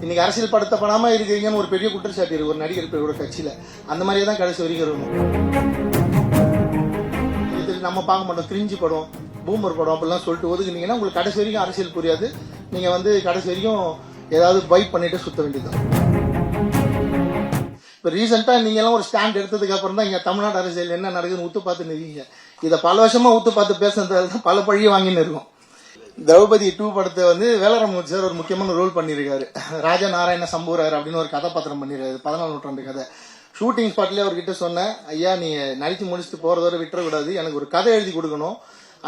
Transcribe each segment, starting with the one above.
இன்னைக்கு அரசியல் படுத்தப்படாமல் இருக்கிறீங்கன்னு ஒரு பெரிய குற்றச்சாட்டு இருக்கு ஒரு நடிகர் ஒரு கட்சியில். அந்த மாதிரியே தான் கடைசி வரைக்கும் இருக்கணும். இது நம்ம பார்க்க மாட்டோம். கிரிஞ்சி படம், பூமர் படம் அப்படிலாம் சொல்லிட்டு ஒதுக்குனீங்கன்னா உங்களுக்கு கடைசி வரைக்கும் அரசியல் புரியாது. நீங்க கடைசி வரைக்கும் ஏதாவது பைட் பண்ணிட்டு சுத்த வேண்டியதுதான். இப்போ ரீசெண்டா நீங்க எல்லாம் ஒரு ஸ்டாண்ட் எடுத்ததுக்கு அப்புறம் தான் இங்க தமிழ்நாடு அரசியல் என்ன நடக்குதுன்னு ஊத்து பார்த்து நிற்கீங்க. இதை பல வருஷமா ஊத்து பார்த்து பேசுறதுல தான் பல பழிய வாங்கின்னு இருக்கும். திரௌபதி 2 படத்தை வேலராமூர்த்தி சார் ஒரு முக்கியமான ரோல் பண்ணியிருக்காரு. ராஜா நாராயண சம்பூரார் அப்படின்னு ஒரு கதாபாத்திரம் பண்ணிருக்காரு. 14 நூற்றாண்டு கதை. ஷூட்டிங் ஸ்பாட்லேயே அவர்கிட்ட சொன்னேன், ஐயா நீ நடிச்சு முடிச்சுட்டு போறதோட விட்டுறக்கூடாது, எனக்கு ஒரு கதை எழுதி கொடுக்கணும்.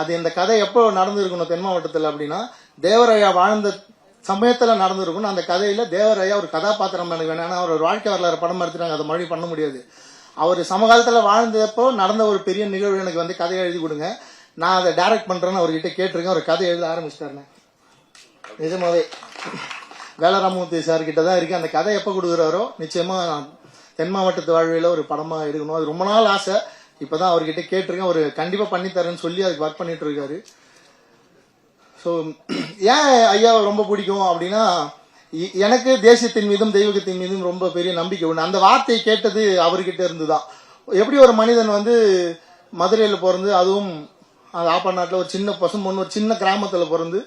அது இந்த கதை எப்போ நடந்திருக்கணும் தென் மாவட்டத்தில் அப்படின்னா தேவராயா வாழ்ந்த சமயத்துல நடந்திருக்கணும். அந்த கதையில தேவராயா ஒரு கதாபாத்திரம் எனக்கு வேணும். ஏன்னா அவர் ஒரு வாழ்க்கை வரலாறு படம் எடுத்துட்டாங்க, அதை மொழி பண்ண முடியாது. அவர் சமகாலத்துல வாழ்ந்தப்போ நடந்த ஒரு பெரிய நிகழ்வு எனக்கு கதையை எழுதி கொடுங்க, நான் அதை டைரக்ட் பண்றேன்னு அவர்கிட்ட கேட்டிருக்கேன். ஒரு கதை எழுத ஆரம்பிச்சிட்டாருன்னு. நிஜமாவே வேலராமூர்த்தி சார் கிட்ட தான் இருக்கு. அந்த கதை எப்ப கொடுக்குறாரோ நிச்சயமா தென் மாவட்டத்து வாழ்வில ஒரு படமா எடுக்கணும். அது ரொம்ப நாள் ஆசை. இப்பதான் அவர்கிட்ட கேட்டிருக்கேன். அவர் கண்டிப்பா பண்ணித்தரேன்னு சொல்லி அதுக்கு ஒர்க் பண்ணிட்டு இருக்காரு. ஸோ ஏன் ஐயாவை ரொம்ப பிடிக்கும் அப்படின்னா, எனக்கு தேசியத்தின் மீதும் தெய்வகத்தின் மீதும் ரொம்ப பெரிய நம்பிக்கை உண்டு. அந்த வார்த்தையை கேட்டது அவர்கிட்ட இருந்துதான். எப்படி ஒரு மனிதன் மதுரையில் பிறந்து, அதுவும் ஆப்பநாட்டில் ஒரு சின்ன பசும்பொண்ணு ஒரு சின்ன கிராமத்தில் பிறந்து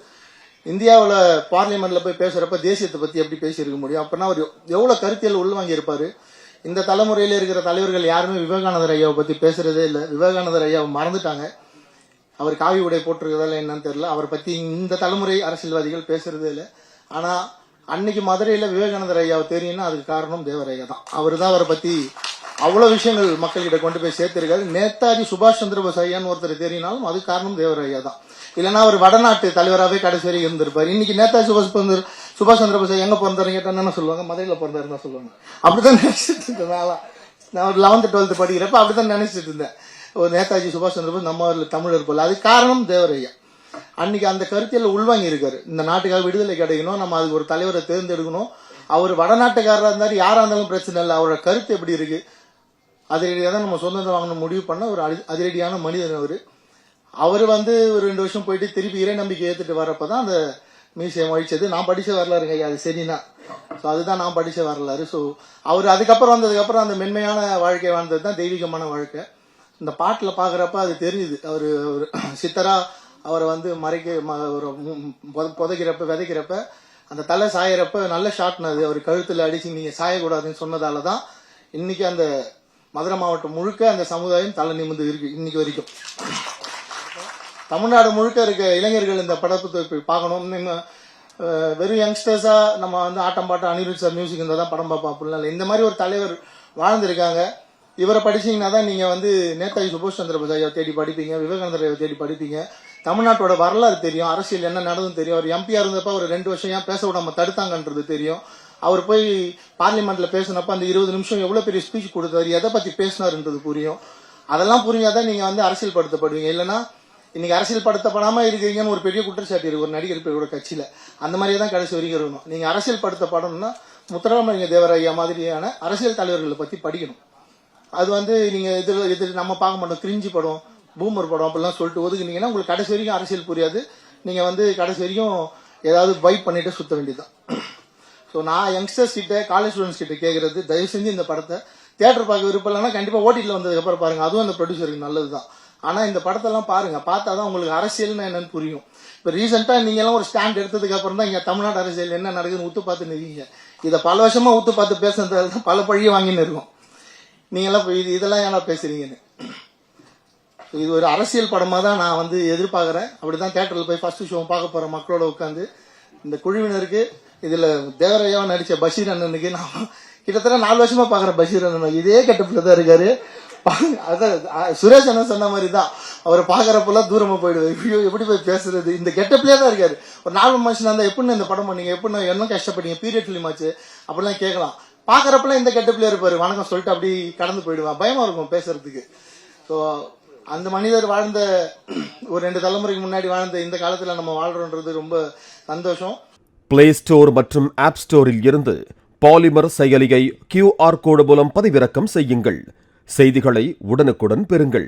இந்தியாவில் பார்லிமெண்ட்ல போய் பேசுறப்ப தேசியத்தை பத்தி எப்படி பேசியிருக்க முடியும்? அப்படின்னா அவர் எவ்வளவு கருத்தியல் உள்வாங்கி இருப்பாரு. இந்த தலைமுறையில இருக்கிற தலைவர்கள் யாருமே விவேகானந்தர் ஐயாவை பத்தி பேசுறதே இல்லை. விவேகானந்தர் ஐயாவை மறந்துட்டாங்க. அவர் காவி உடை போட்டிருக்கிறதால என்னன்னு தெரியல. அவரை பத்தி இந்த தலைமுறை அரசியல்வாதிகள் பேசுறதே இல்லை. ஆனா அன்னைக்கு மதுரையில விவேகானந்தர் ஐயாவை தெரியும்னா அதுக்கு காரணம் தேவரையா தான். அவர் தான் அவரை பத்தி அவ்வளவு விஷயங்கள் மக்கள்கிட்ட கொண்டு போய் சேர்த்திருக்காரு. நேதாஜி சுபாஷ் சந்திரபோஸ் ஐயான்னு ஒருத்தர் தெரியினாலும் அது காரணம் தேவரையா தான். இல்லைன்னா அவர் வடநாட்டு தலைவராகவே கடைசி வரை இருந்திருப்பாரு. இன்னைக்கு நேதாஜி சுபாஷ் சந்திரபோஸ் எங்க பிறந்தாரு கேட்டா என்ன சொல்லுவாங்க? மதுரையில பிறந்தாருன்னு தான் சொல்லுவாங்க. அப்படிதான் நினைச்சிட்டு இருந்தேன். நான் ஒரு 11th 12th படிக்கிறப்ப அப்படிதான் நினைச்சிட்டு இருந்தேன். ஒரு நேதாஜி சுபாஷ் சந்திரபோஸ் நம்ம தமிழர் போல. அது காரணம் தேவரையா. அன்னைக்கு அந்த கருத்தியல் உள்வாங்கி இருக்காரு. இந்த நாட்டுக்காக விடுதலை கிடைக்கணும், நம்ம அதுக்கு ஒரு தலைவரை தேர்ந்தெடுக்கணும். அவர் வடநாட்டுக்காரராக இருந்தாரு, யாரா இருந்தாலும் பிரச்சனை இல்லை. அவரோட கருத்து எப்படி இருக்கு, அதிரடியாக தான் நம்ம சொந்தத்தை வாங்கணும் முடிவு பண்ண ஒரு அதிரடியான மனிதன் அவரு. அவரு ஒரு 2 வருஷம் போயிட்டு திருப்பி இறை நம்பிக்கை ஏத்துட்டு வரப்பதான் அந்த மியூசியம் அழிச்சது. நான் படிச்ச வரலாறுங்க ஐயா, அது சரினா. ஸோ அதுதான் நான் படிச்ச வரலாறு. ஸோ அவர் அதுக்கப்புறம் வந்ததுக்கப்புறம் அந்த மென்மையான வாழ்க்கை வாழ்ந்தது தான் தெய்வீகமான வாழ்க்கை. இந்த பாட்டுல பாக்குறப்ப அது தெரியுது. அவரு சித்தரா அவரை புதைக்கிறப்ப விதைக்கிறப்ப அந்த தலை சாயறப்ப நல்ல ஷாட்னது. அவர் கழுத்துல அடிச்சு நீங்க சாயக்கூடாதுன்னு சொன்னதாலதான் இன்னைக்கு அந்த மதுரை மாவட்டம் முழுக்க அந்த சமுதாயம் தலை நிமிர்ந்து இருக்கு. இன்னைக்கு வரைக்கும் தமிழ்நாடு முழுக்க இருக்க இளைஞர்கள் இந்த படத்தை போய் பார்க்கணும். வெறும் யங்ஸ்டர்ஸா நம்ம ஆட்டம் பாட்டம் அனிருத் சார் மியூசிக் இருந்தா தான் படம் பார்ப்போம் அப்படிலாம் இல்லை. இந்த மாதிரி ஒரு தலைவர் வாழ்ந்திருக்காங்க. இவரை படிச்சீங்கன்னா தான் நீங்க நேதாஜி சுபாஷ் சந்திரபோஸ் ஐயா தேடி படிப்பீங்க, விவேகானந்தர் ஐயா தேடி படிப்பீங்க. தமிழ்நாட்டோட வரலாறு தெரியும், அரசியல் என்ன நடந்ததுன்னு தெரியும். அவர் எம்பியா இருந்தப்ப ஒரு 2 வருஷம் ஏன் பேச விடாம தடுத்தாங்கன்றது தெரியும். அவர் போய் பார்லிமெண்ட்ல பேசினப்ப அந்த 20 நிமிஷம் எவ்வளவு பெரிய ஸ்பீச் கொடுத்தாரு, எதை பத்தி பேசினாருன்றது புரியும். அதெல்லாம் புரிஞ்சாதான் நீங்க அரசியல் படுத்தப்படுவீங்க. இல்லைன்னா இன்னைக்கு அரசியல் படுத்தப்படாம இருக்கிறீங்கன்னு ஒரு பெரிய குற்றச்சாட்டு இருக்கு ஒரு நடிகர் ஒரு கட்சியில. அந்த மாதிரியே தான் கடைசி வரைக்கும் இருக்கணும். நீங்க அரசியல் படுத்தப்படணும்னா முத்துராமலிங்க தேவரையா மாதிரியான அரசியல் தலைவர்களை பத்தி படிக்கணும். அது நீங்க இது நம்ம பார்க்க மாட்டோம். கிரிஞ்சி படம், பூமர் படம் அப்படிலாம் சொல்லிட்டு ஒதுக்குனீங்கன்னா உங்களுக்கு கடைசி வரைக்கும் அரசியல் புரியாது. நீங்க கடைசி வரைக்கும் ஏதாவது பைட் பண்ணிட்டு சுத்த வேண்டியதுதான். ஸோ நான் யங்ஸ்டர்ஸ் கிட்ட, காலேஜ் ஸ்டூடெண்ட்ஸ் கிட்ட கேட்கறது, தயவு செஞ்சு இந்த படத்தை தியேட்டர் பார்க்க விருப்பம் இல்லைன்னா கண்டிப்பா ஓடிடில வந்ததுக்கு அப்புறம் பாருங்க. அதுவும் அந்த ப்ரொடியூசருக்கு நல்லதுதான். ஆனா இந்த படத்தெல்லாம் பாருங்க, பார்த்தாதான் உங்களுக்கு அரசியல்னா என்னன்னு புரியும். இப்ப ரீசெண்டா நீங்க எல்லாம் ஒரு ஸ்டாண்ட் எடுத்ததுக்கு அப்புறம் தான் இங்க தமிழ்நாடு அரசியல் என்ன நடக்குதுன்னு ஊத்து பார்த்து நிற்கீங்க. இதை பல வருஷமா ஊத்து பார்த்து பேசுறதுல தான் பல பழிய வாங்கின்னு இருக்கும். நீங்க எல்லாம் இதெல்லாம் ஏன்னா பேசுறீங்கன்னு. இது ஒரு அரசியல் படமா தான் நான் எதிர்பார்க்கிறேன். அப்படிதான் தியேட்டர்ல போய் ஃபர்ஸ்ட் ஷோ பார்க்க போற மக்களோட உட்காந்து இந்த குழுவினருக்கு இதுல தேவரையாவா நடிச்ச பஷீர் அண்ணனுக்கு நான் கிட்டத்தட்ட 4 வருஷமா பாக்குறேன். பஷீர் அண்ணன் இதே கெட்டப்புல தான் இருக்காரு. அதான் சுரேஷ் அண்ணன் சொன்ன மாதிரி தான். அவரை பாக்குறப்பெல்லாம் தூரமா போயிடுவாரு. ஐயோ எப்படி போய் பேசுறது, இந்த கெட்டப்லயே தான் இருக்காரு. ஒரு 4 மனுஷன் இருந்தா எப்படி இந்த படம் பண்ணீங்க, எப்படி என்ன கஷ்டப்பட்டீங்க, பீரியட் ஃபிலிம் ஆச்சு அப்படிலாம் கேட்கலாம். பாக்குறப்பெல்லாம் இந்த கெட்டப்லயே இருப்பாரு. வணக்கம் சொல்லிட்டு அப்படி கடந்து போயிடுவான். பயமா இருக்கும் பேசுறதுக்கு. ஸோ அந்த மனிதர் வாழ்ந்த ஒரு 2 தலைமுறைக்கு முன்னாடி வாழ்ந்த இந்த காலத்துல நம்ம வாழ்றோன்றது ரொம்ப சந்தோஷம். பிளே ஸ்டோர் மற்றும் ஆப் ஸ்டோரில் இருந்து பாலிமர் செயலியை QR கோடு மூலம் பதிவிறக்கம் செய்யுங்கள். செய்திகளை உடனுக்குடன் பெறுங்கள்.